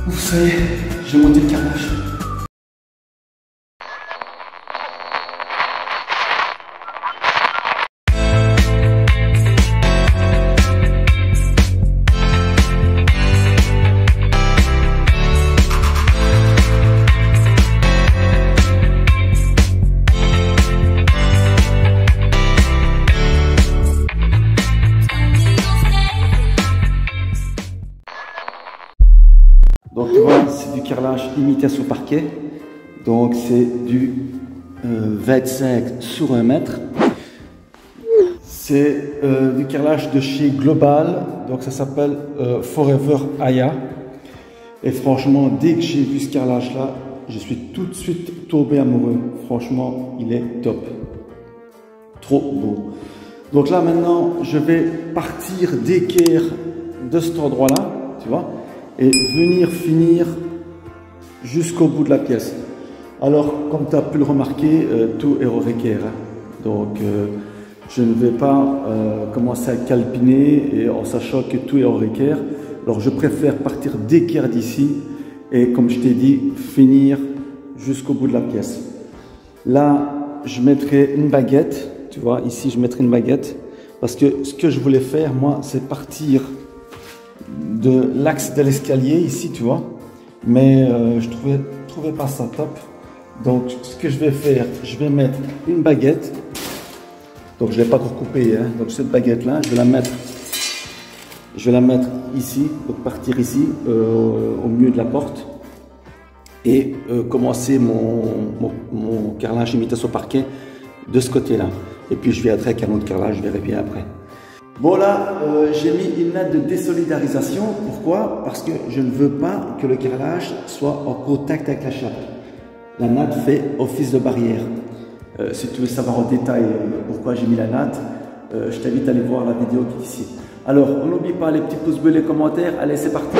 Ouf, ça y est, j'ai monté le carrelage. Donc tu vois, c'est du carrelage imitation parquet. Donc c'est du 25 sur 1 mètre. C'est du carrelage de chez Global. Donc ça s'appelle Forever Aya. Et franchement, dès que j'ai vu ce carrelage là, je suis tout de suite tombé amoureux. Franchement, il est top. Trop beau. Donc là maintenant, je vais partir d'équerre de cet endroit là, tu vois, et venir finir jusqu'au bout de la pièce. Alors, comme tu as pu le remarquer, tout est hors équerre. Hein. Donc, je ne vais pas commencer à calpiner et en sachant que tout est hors équerre. Alors, je préfère partir d'équerre d'ici et, comme je t'ai dit, finir jusqu'au bout de la pièce. Là, je mettrai une baguette. Tu vois, ici, je mettrai une baguette. Parce que ce que je voulais faire, moi, c'est partir de l'axe de l'escalier ici, tu vois, mais je trouvais pas ça top. Donc ce que je vais faire, je vais mettre une baguette. Donc je ne l'ai pas encore coupée, hein. Donc cette baguette là, je vais la mettre ici, donc partir ici au milieu de la porte et commencer mon carrelage imitation parquet de ce côté là. Et puis je viendrai avec un autre carrelage, je verrai bien après. Bon là, j'ai mis une natte de désolidarisation. Pourquoi? Parce que je ne veux pas que le carrelage soit en contact avec la chape. La natte fait office de barrière. Si tu veux savoir en détail pourquoi j'ai mis la natte, je t'invite à aller voir la vidéo qui est ici. Alors, on n'oublie pas les petits pouces bleus, les commentaires. Allez, c'est parti!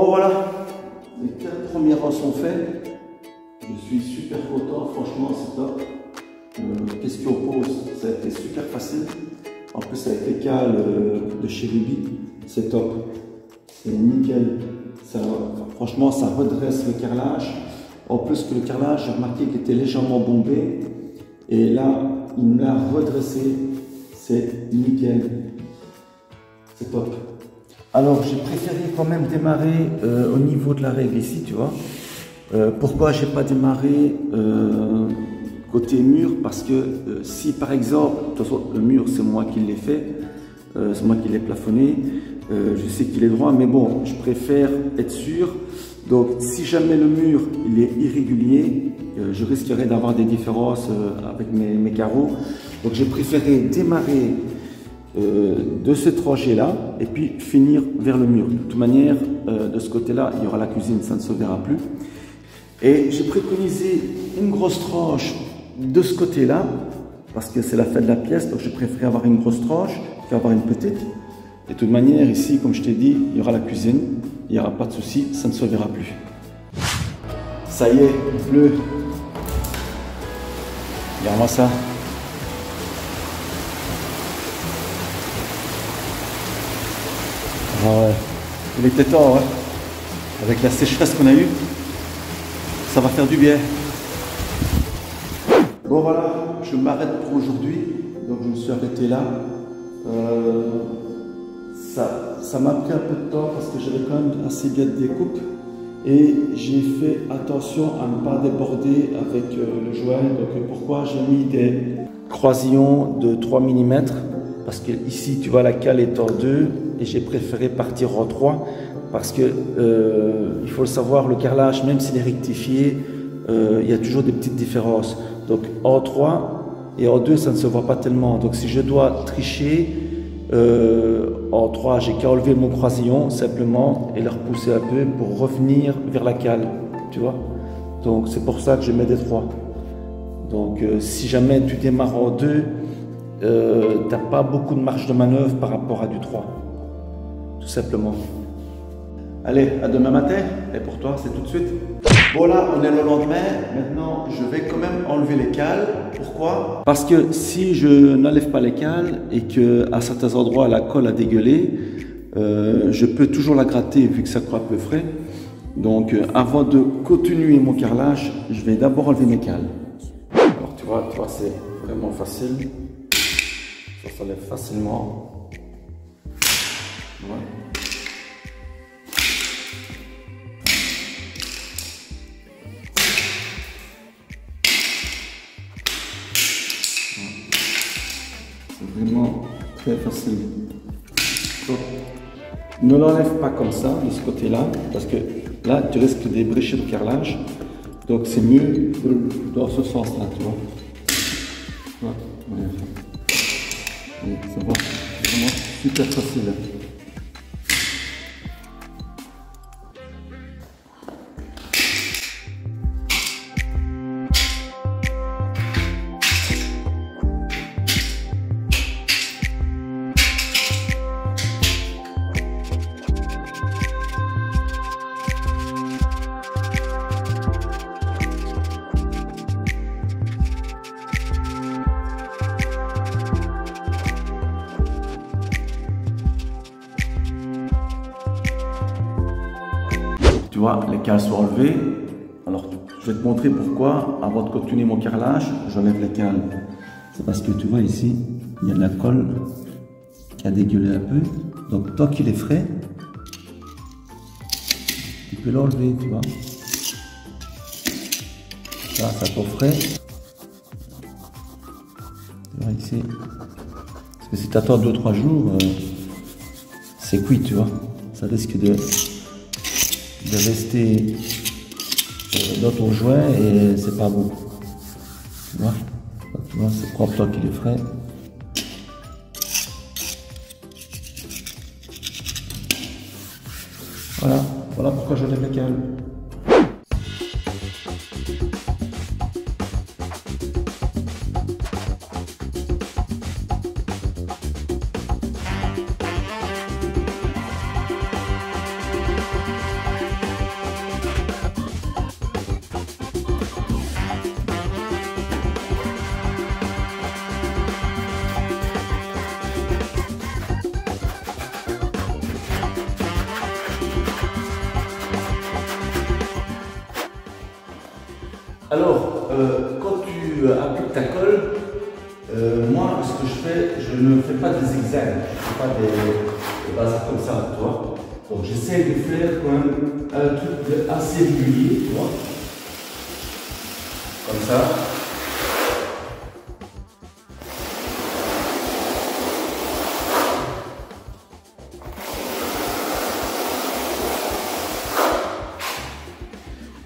Bon voilà, les 4 premiers rangs sont faits. Je suis super content, franchement c'est top. Qu'est-ce qui oppose? Ça a été super facile. En plus avec les cales de chez Ruby, c'est top. C'est nickel. Ça, franchement ça redresse le carrelage. En plus que le carrelage, j'ai remarqué qu'il était légèrement bombé. Et là, il me l'a redressé. C'est nickel. C'est top. Alors j'ai préféré quand même démarrer au niveau de la règle ici, tu vois. Pourquoi j'ai pas démarré côté mur? Parce que si par exemple, de toute façon le mur c'est moi qui l'ai fait, c'est moi qui l'ai plafonné, je sais qu'il est droit, mais bon, je préfère être sûr. Donc si jamais le mur il est irrégulier, je risquerais d'avoir des différences avec mes carreaux. Donc j'ai préféré démarrer de ce trajet là et puis finir vers le mur. De toute manière, de ce côté là, il y aura la cuisine, ça ne se verra plus. Et j'ai préconisé une grosse tranche de ce côté-là, parce que c'est la fin de la pièce, donc je préfère avoir une grosse tranche qu'avoir une petite. Et de toute manière, ici, comme je t'ai dit, il y aura la cuisine, il n'y aura pas de souci, ça ne se verra plus. Ça y est, il pleut. Regarde-moi ça. Ah ouais, il était temps, hein. Avec la sécheresse qu'on a eue. Ça va faire du bien. Bon voilà, je m'arrête pour aujourd'hui. Donc je me suis arrêté là. Ça m'a pris un peu de temps parce que j'avais quand même assez bien de découpe. Et j'ai fait attention à ne pas déborder avec le joint. Donc pourquoi j'ai mis des croisillons de 3 mm? Parce que ici tu vois la cale est en 2 et j'ai préféré partir en 3. Parce que, il faut le savoir, le carrelage, même s'il est rectifié, il y a toujours des petites différences. Donc en 3 et en 2, ça ne se voit pas tellement. Donc si je dois tricher, en 3, j'ai qu'à enlever mon croisillon simplement et le repousser un peu pour revenir vers la cale. Tu vois? Donc c'est pour ça que je mets des 3. Donc si jamais tu démarres en 2, tu n'as pas beaucoup de marge de manœuvre par rapport à du 3. Tout simplement. Allez, à demain matin, et pour toi, c'est tout de suite. Bon là, on est le lendemain, maintenant je vais quand même enlever les cales. Pourquoi? Parce que si je n'enlève pas les cales et qu'à certains endroits la colle a dégueulé, je peux toujours la gratter vu que ça croit un peu frais. Donc avant de continuer mon carrelage, je vais d'abord enlever mes cales. Alors tu vois c'est vraiment facile. Ça s'enlève facilement. Voilà. Vraiment très facile. Donc, ne l'enlève pas comme ça de ce côté là parce que là tu risques de débrécher le carrelage, donc c'est mieux dans ce sens là, tu vois. C'est bon, c'est vraiment super facile. Tu vois, les cales sont enlevées. Alors, je vais te montrer pourquoi, avant de continuer mon carrelage, j'enlève les cales. C'est parce que tu vois ici, il y a de la colle qui a dégueulé un peu. Donc, tant qu'il est frais, tu peux l'enlever, tu vois. Ça tombe frais. Tu vois ici. Parce que si tu attends 2-3 jours, c'est cuit, tu vois. Ça risque de rester dans ton joint et c'est pas beau. Tu vois, c'est propre tant qu'il est frais. Voilà pourquoi je lève les cales. Alors, quand tu appliques ta colle, moi, ce que je fais, je ne fais pas des zigzags, je ne fais pas des bazars comme ça, tu vois. Donc, j'essaie de faire quand même un truc assez régulier, tu vois. Comme ça.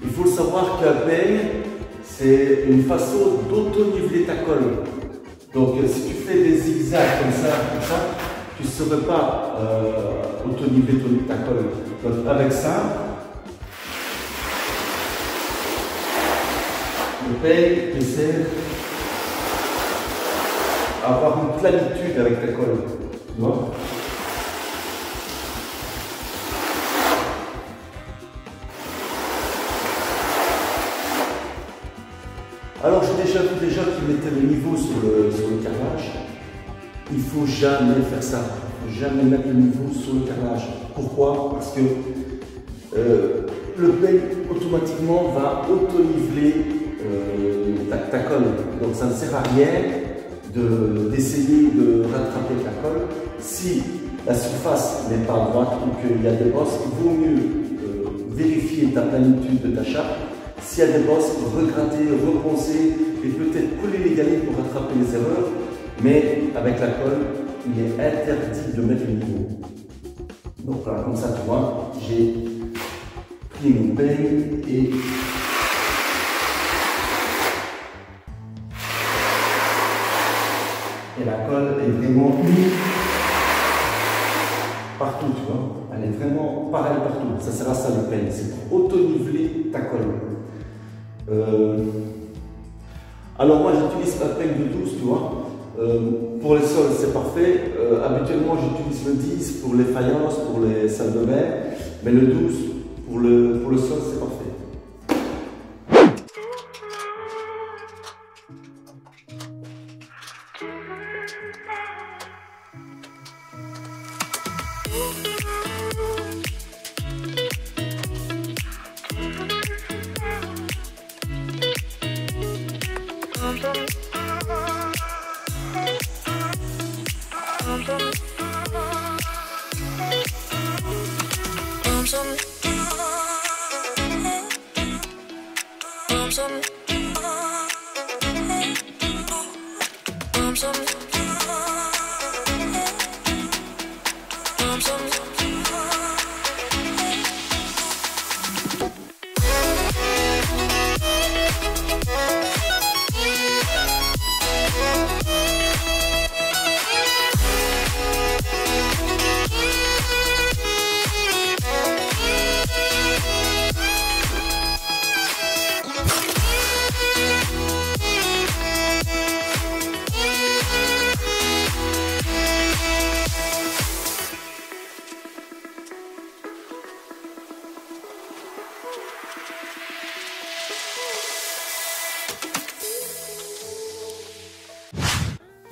Il faut savoir qu'un peigne, c'est une façon d'auto-niveler ta colle. Donc si tu fais des zigzags comme ça, tu ne saurais pas auto-niveler ta colle. Donc avec ça, le peigne te sert à avoir une planitude avec ta colle. Tu vois ? Alors j'ai déjà vu des gens qui mettaient le niveau sur le carrelage. Il ne faut jamais faire ça. Il ne faut jamais mettre le niveau sur le carrelage. Pourquoi? Parce que le peigne automatiquement va auto-niveler ta colle. Donc ça ne sert à rien d'essayer de rattraper ta colle. Si la surface n'est pas droite ou qu'il y a des bosses, il vaut mieux vérifier ta planitude de ta chape. S'il y a des bosses, regratter, reponcer et peut-être coller les galets pour rattraper les erreurs. Mais avec la colle, il est interdit de mettre le niveau. Donc là, comme ça, tu vois, j'ai pris mon peigne et la colle est vraiment unie partout, tu vois. Elle est vraiment pareille partout. Ça sert à ça le peigne, c'est pour auto-niveler ta colle. Alors moi j'utilise la peigne de 12, tu vois. Pour les sols c'est parfait. Habituellement j'utilise le 10 pour les faïences, pour les salles de bain, mais le 12 pour le sol c'est parfait.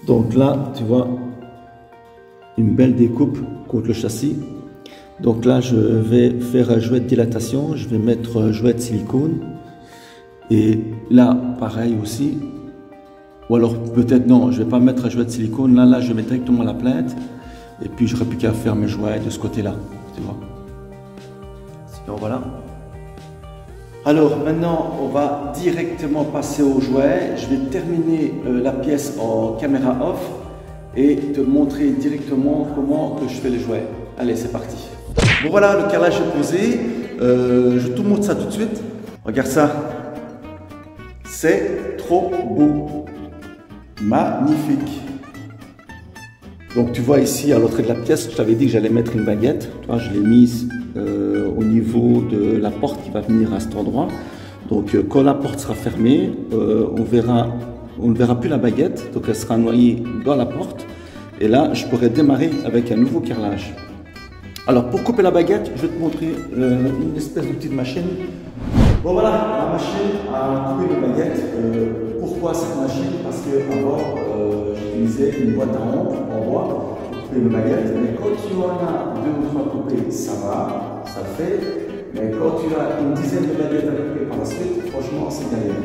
Donc là, tu vois, une belle découpe contre le châssis. Donc là, je vais faire un jouet de dilatation. Je vais mettre un jouet de silicone. Et là, pareil aussi. Ou alors, peut-être non, je ne vais pas mettre un jouet de silicone. Là, je mets directement la plainte. Et puis, j'aurai plus qu'à faire mes jouets de ce côté-là. Tu vois. Sinon, voilà. Alors maintenant, on va directement passer au jouet. Je vais terminer la pièce en caméra off et te montrer directement comment que je fais les jouets. Allez, c'est parti. Bon voilà, le carrelage est posé. Je te montre ça tout de suite. Regarde ça. C'est trop beau. Magnifique. Donc tu vois ici à l'entrée de la pièce, je t'avais dit que j'allais mettre une baguette. Tu vois, je l'ai mise au niveau de la porte qui va venir à cet endroit. Donc quand la porte sera fermée, on ne verra plus la baguette, donc elle sera noyée dans la porte. Et là, je pourrai démarrer avec un nouveau carrelage. Alors pour couper la baguette, je vais te montrer une espèce de petite machine. Bon voilà, la machine à couper les baguettes. Pourquoi cette machine? Parce qu'avant, j'utilisais une boîte à ongles en bois pour couper les baguettes. Mais quand tu en as 2 ou 3 coupées, ça va, ça le fait. Mais quand tu as une dizaine de baguettes à couper par la suite, franchement, c'est galère.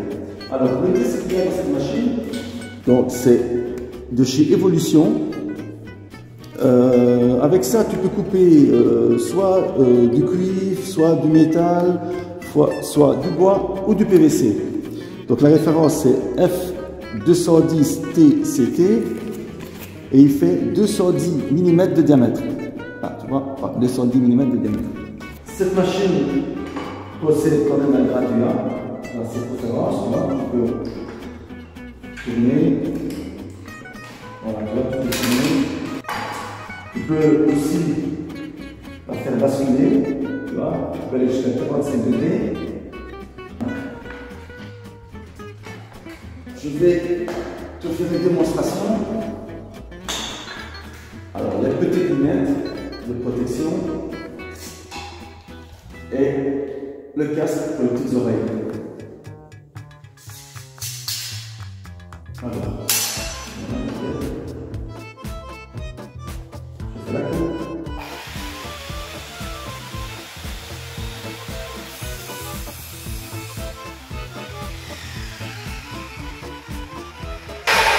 Alors, le qu'est-ce qu'il y a dans cette machine? Donc, c'est de chez Evolution. Avec ça, tu peux couper soit du cuivre, soit du métal, soit du bois ou du PVC. Donc, la référence, c'est F210TCT et il fait 210 mm de diamètre. Ah, tu vois, 210 mm de diamètre. Cette machine possède quand même un graduat. Dans ses préférences, tu peux tourner. Voilà, tu peux tourner. Tu peux aussi la faire basculer. Tu vois, tu peux aller jusqu'à 45 degrés. Je vais te faire une démonstration. Alors, les petites lunettes de protection et le casque pour les petites oreilles. Voilà. Je fais la coupe.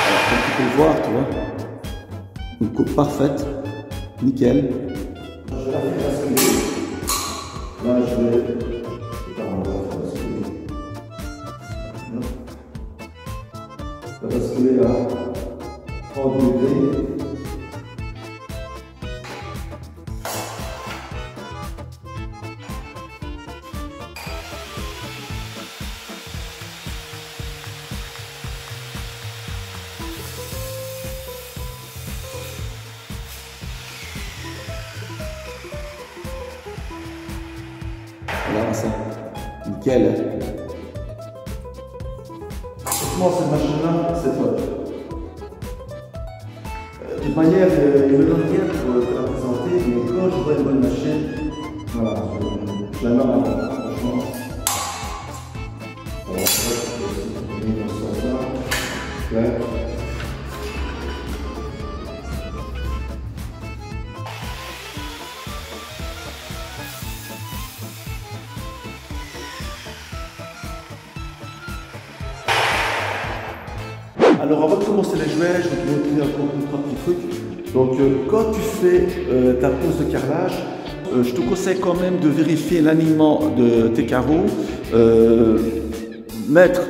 Alors, comme tu peux le voir, tu vois, une coupe parfaite, nickel. Je vais la faire basculer. Là, je vais. Ça va basculer à 30 degrés. Voilà ça, nickel. Franchement, cette machine-là, c'est top. De toute manière, je me donne rien pour te la présenter, mais quand je vois une bonne machine, voilà, je la mets en avant, franchement. Voilà, ça, ouais. Alors avant de commencer les jouets, je vais te montrer encore 2-3 petits trucs. Donc quand tu fais ta pose de carrelage, je te conseille quand même de vérifier l'alignement de tes carreaux, mettre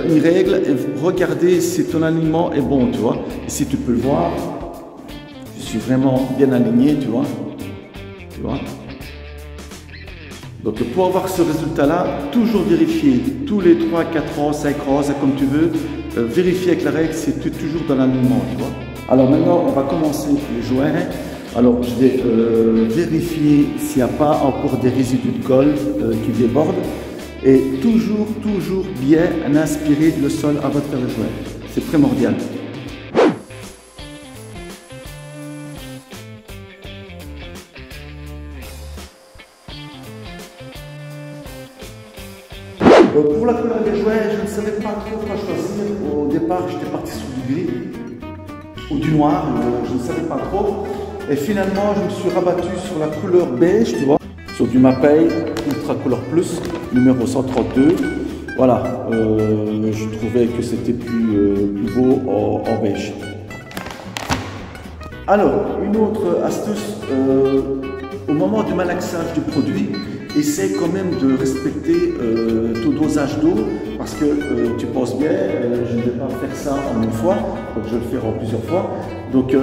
une règle et regarder si ton alignement est bon, tu vois. Et si tu peux le voir, je suis vraiment bien aligné, tu vois. Donc pour avoir ce résultat-là, toujours vérifier tous les 3, 4 ans, 5 ans, comme tu veux, vérifier avec la règle si tu es toujours dans l'alignement, tu vois. Alors maintenant, on va commencer les jouets. Alors je vais vérifier s'il n'y a pas encore des résidus de colle qui débordent. Et toujours bien inspirer le sol avant de faire le jouet. C'est primordial. Pour la couleur des jouets, je ne savais pas trop quoi choisir. Au départ, j'étais parti sur du gris ou du noir, je ne savais pas trop. Et finalement, je me suis rabattu sur la couleur beige, tu vois, sur du Mapei Ultra Color Plus, numéro 132. Voilà, je trouvais que c'était plus beau en beige. Alors, une autre astuce, au moment du malaxage du produit, essaie quand même de respecter ton dosage d'eau parce que tu penses bien, je ne vais pas faire ça en une fois, donc je vais le faire en plusieurs fois. Donc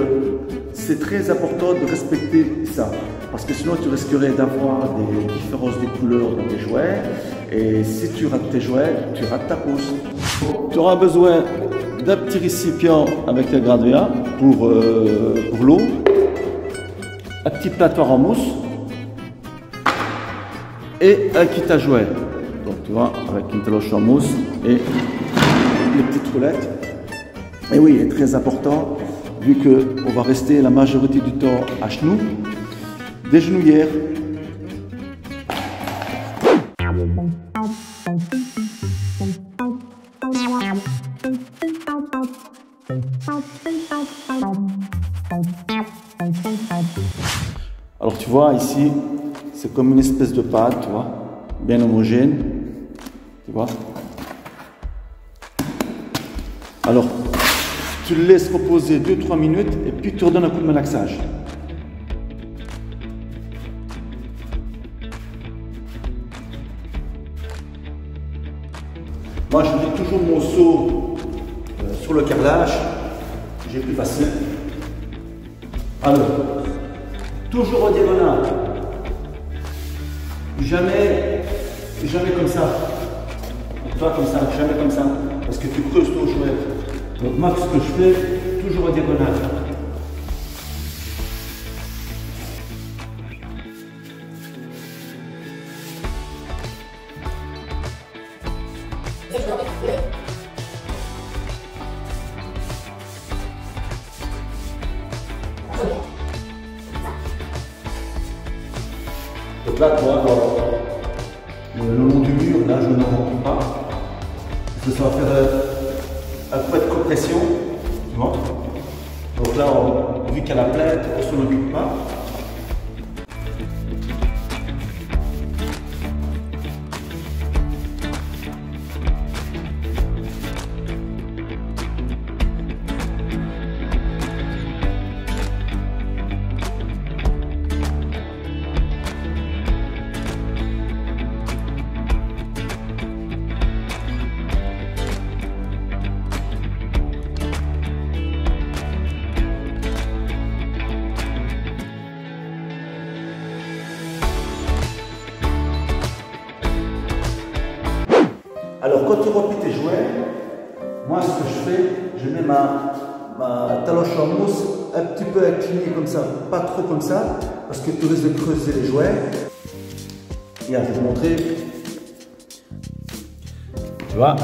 c'est très important de respecter ça parce que sinon tu risquerais d'avoir des différences de couleurs dans tes jouets et si tu rates tes jouets, tu rates ta pose. Tu auras besoin d'un petit récipient avec un graduat pour l'eau, un petit platoir en mousse et un kit à jouets. Donc tu vois, avec une taloche en mousse et les petites roulettes. Et oui, c'est très important, vu qu'on va rester la majorité du temps à genoux, des genouillères. Alors tu vois ici, c'est comme une espèce de pâte, tu vois, bien homogène, tu vois. Alors, tu le laisses reposer 2-3 minutes et puis tu redonnes un coup de malaxage. Moi, je mets toujours mon seau sur le carrelage. J'ai plus facile. Alors, toujours en diagonale. Jamais comme ça. Toi comme ça, jamais comme ça. Parce que tu creuses ton chouette. Donc moi, ce que je fais, toujours en diagonale. Donc là, tu vois, le long du mur, là, je ne rentre pas. Parce que ça va faire un peu de compression. Tu vois. Donc là, vu qu'il y a la plainte, on ne s'en occupe pas. Alors, quand tu remplis tes jouets, moi, ce que je fais, je mets ma taloche en mousse un petit peu inclinée comme ça, pas trop comme ça, parce que tu risques de creuser les jouets. Regarde, je vais te montrer. Tu vois,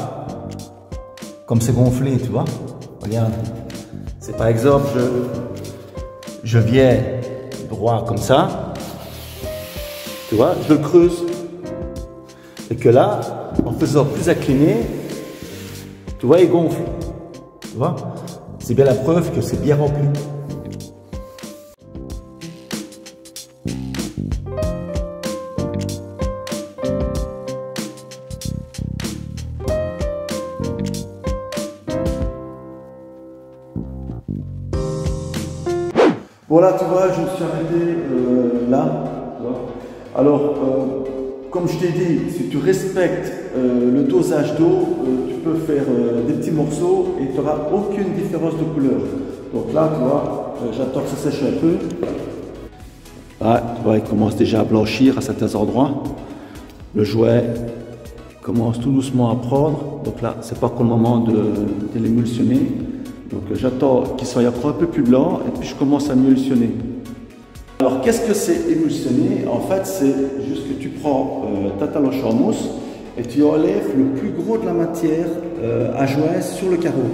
comme c'est gonflé, tu vois. Regarde, c'est par exemple, je viens droit comme ça, tu vois, je le creuse. Et que là, en faisant plus incliné, tu vois, il gonfle. Tu vois, c'est bien la preuve que c'est bien rempli. Voilà, tu vois, je me suis arrêté là. Tu vois. Alors, comme je t'ai dit, si tu respectes le dosage d'eau, tu peux faire des petits morceaux et tu n'auras aucune différence de couleur. Donc là, tu vois, j'attends que ça sèche un peu. Ah, tu vois, il commence déjà à blanchir à certains endroits. Le jouet commence tout doucement à prendre. Donc là, c'est pas encore le moment de l'émulsionner. Donc j'attends qu'il soit encore un peu plus blanc et puis je commence à émulsionner. Alors, qu'est-ce que c'est émulsionner? En fait, c'est juste que tu prends ta taloche en mousse et tu enlèves le plus gros de la matière à jouer sur le carreau.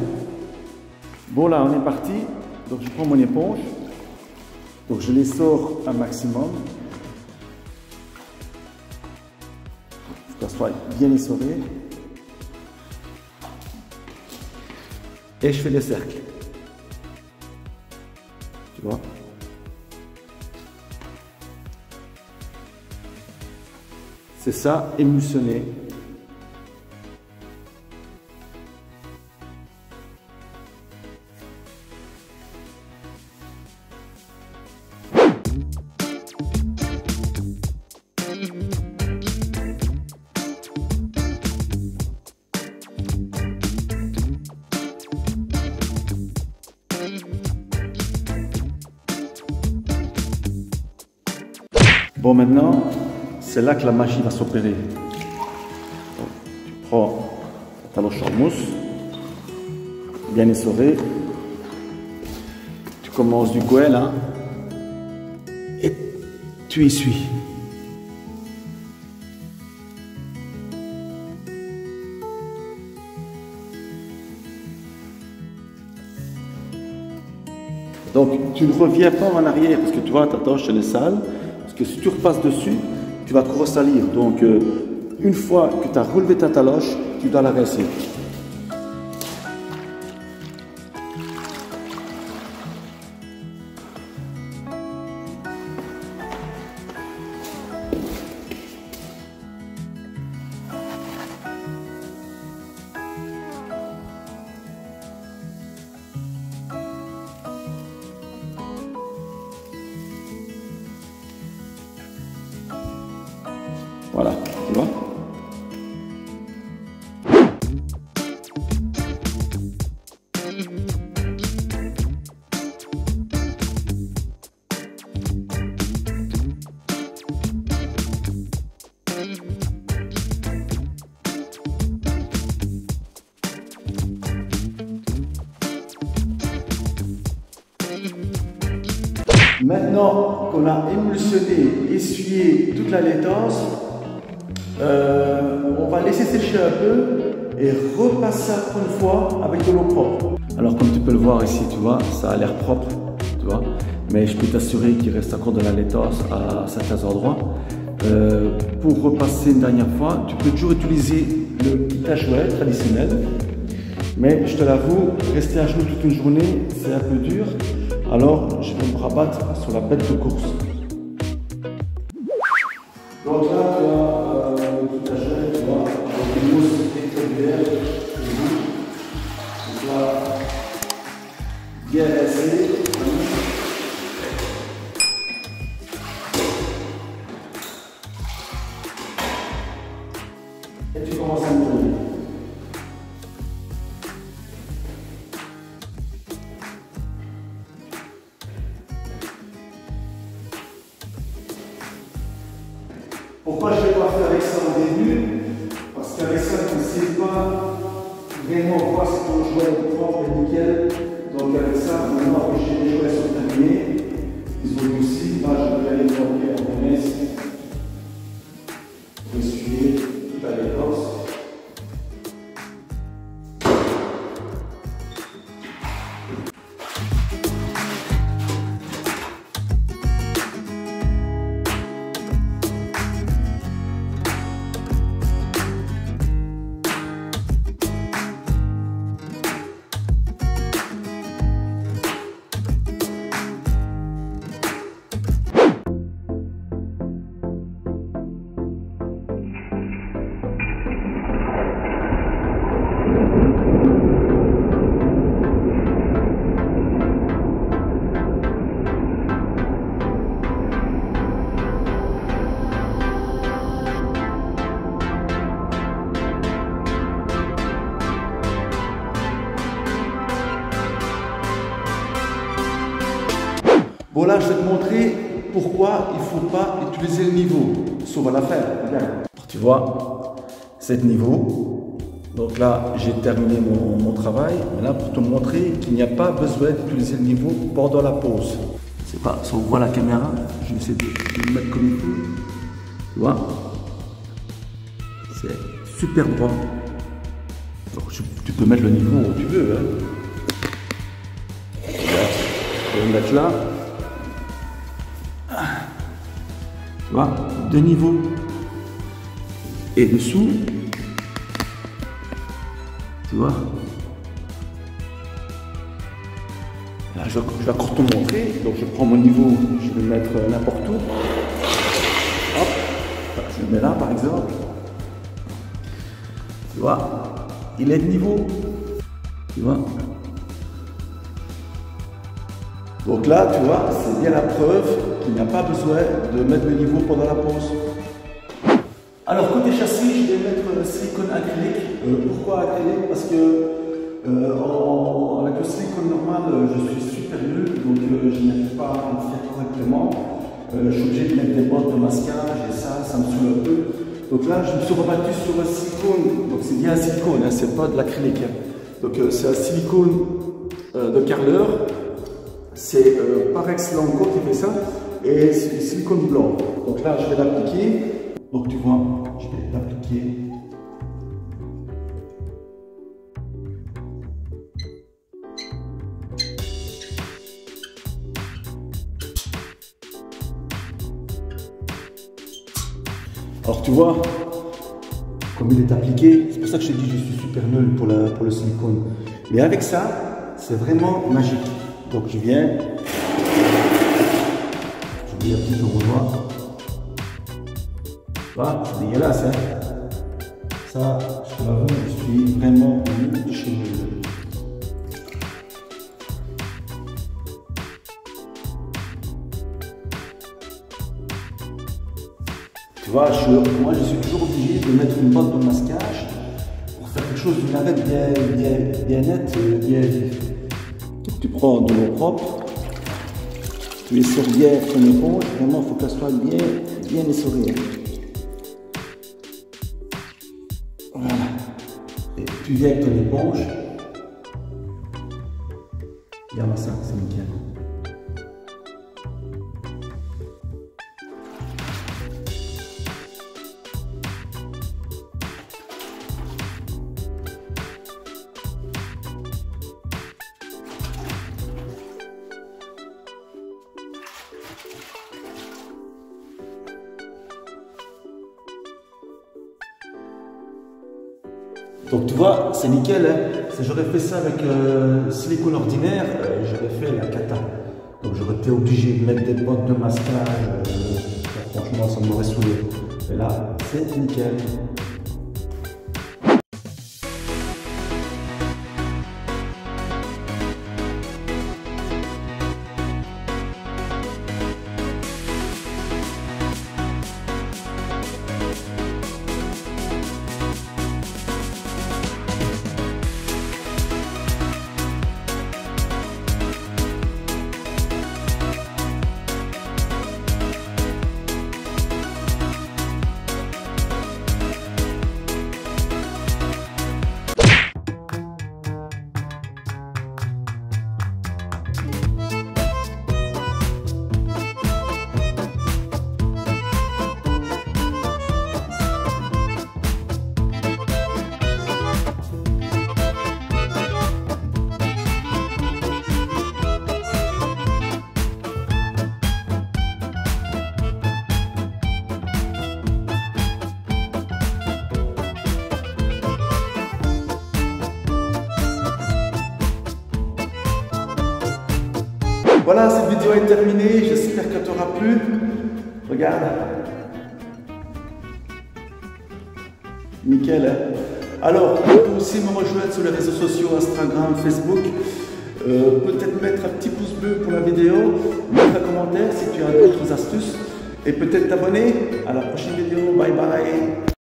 Bon, là, on est parti. Donc, je prends mon éponge. Donc, je les sors un maximum. Que ça soit bien essoré. Et je fais des cercles. Tu vois? C'est ça, émulsionner. Bon, maintenant, c'est là que la magie va s'opérer. Tu prends ta taloche en mousse, bien essorée. Tu commences du coin là et tu essuies. Donc, tu ne reviens pas en arrière parce que tu vois, ta taloche elle est sale. Parce que si tu repasses dessus, tu vas te ressalir. Donc, une fois que tu as relevé ta taloche, tu dois la rincer. Maintenant qu'on a émulsionné, essuyé toute la laiteuse, on va laisser sécher un peu et repasser encore une fois avec de l'eau propre. Alors comme tu peux le voir ici, tu vois, ça a l'air propre, tu vois, mais je peux t'assurer qu'il reste encore de la laiteuse à certains endroits. Pour repasser une dernière fois, tu peux toujours utiliser le kit à jouets traditionnel, mais je te l'avoue, rester à genoux toute une journée, c'est un peu dur, alors je vais me rabattre sur la bête de course. Donc là, tu as le kit à jouets, tu vois, avec une mousse rectangulaire, donc là, bien laissé. Et tu commences à mourir. Pourquoi je ne vais pas faire avec ça au début? Parce qu'avec ça, tu ne sais pas vraiment voir si ton jouet est propre et nickel. Donc avec ça, maintenant que j'ai les jouets sont terminés, ils ont aussi, là je vais aller bloquer en MS pour essuyer toute la laiteuse. Bon là, je vais te montrer pourquoi il ne faut pas utiliser le niveau, sauf à la faire. Regarde. Tu vois, c'est niveau. Donc là, j'ai terminé mon travail. Là, pour te montrer qu'il n'y a pas besoin d'utiliser le niveau pendant la pause. Je sais pas si on voit la caméra, je vais essayer de le mettre comme il faut. Tu vois, c'est super droit. Alors, tu peux mettre le niveau où tu veux. Hein. Je vais le mettre là. Tu vois, deux niveaux. Et dessous, tu vois. Là, je vais encore te montrer. Donc, je prends mon niveau, je vais le mettre n'importe où. Hop, je le mets là, par exemple. Tu vois, il est de niveau. Tu vois. Donc là, tu vois, c'est bien la preuve qu'il n'y a pas besoin de mettre le niveau pendant la pause. Alors, côté châssis, je vais mettre le silicone acrylique. Pourquoi acrylique? Parce que avec le silicone normal, je suis super nul, donc je n'arrive pas à le faire correctement. Je suis obligé de mettre des bottes de masquage et ça me saoule un peu. Donc là, je me suis rebattu sur le silicone. Donc c'est bien un silicone, hein, c'est pas de l'acrylique. Hein. Donc c'est un silicone de carreleur. C'est Parex Lanco qui fait ça, et c'est du silicone blanc. Donc là, je vais l'appliquer. Donc tu vois, je vais l'appliquer. Alors tu vois, comme il est appliqué, c'est pour ça que je te dis que je suis super nul pour le silicone. Mais avec ça, c'est vraiment magique. Donc je viens, je mets un petit peu rougeoir. Voilà, c'est dégueulasse, hein. Ça, je t'avoue, je suis vraiment nul de chez nul. Tu vois, moi je suis toujours obligé de mettre une botte de masquage pour faire quelque chose d'une arête bien nette, bien vif. Donc tu prends de l'eau propre, tu essores bien ton éponge, vraiment il faut qu'elle soit bien essorée. Voilà. Et tu viens avec ton éponge, regarde ça, c'est nickel. Donc tu vois, c'est nickel. Hein. Si j'aurais fait ça avec silicone ordinaire, j'aurais fait la cata. Donc j'aurais été obligé de mettre des bottes de masquage. Franchement, ça m'aurait saoulé. Et là, c'est nickel. Voilà, cette vidéo est terminée, j'espère qu'elle t'aura plu. Regarde. Nickel, hein? Alors, tu peux aussi me rejoindre sur les réseaux sociaux, Instagram, Facebook. Peut-être mettre un petit pouce bleu pour la vidéo, mettre un commentaire si tu as d'autres astuces. Et peut-être t'abonner. À la prochaine vidéo, bye bye.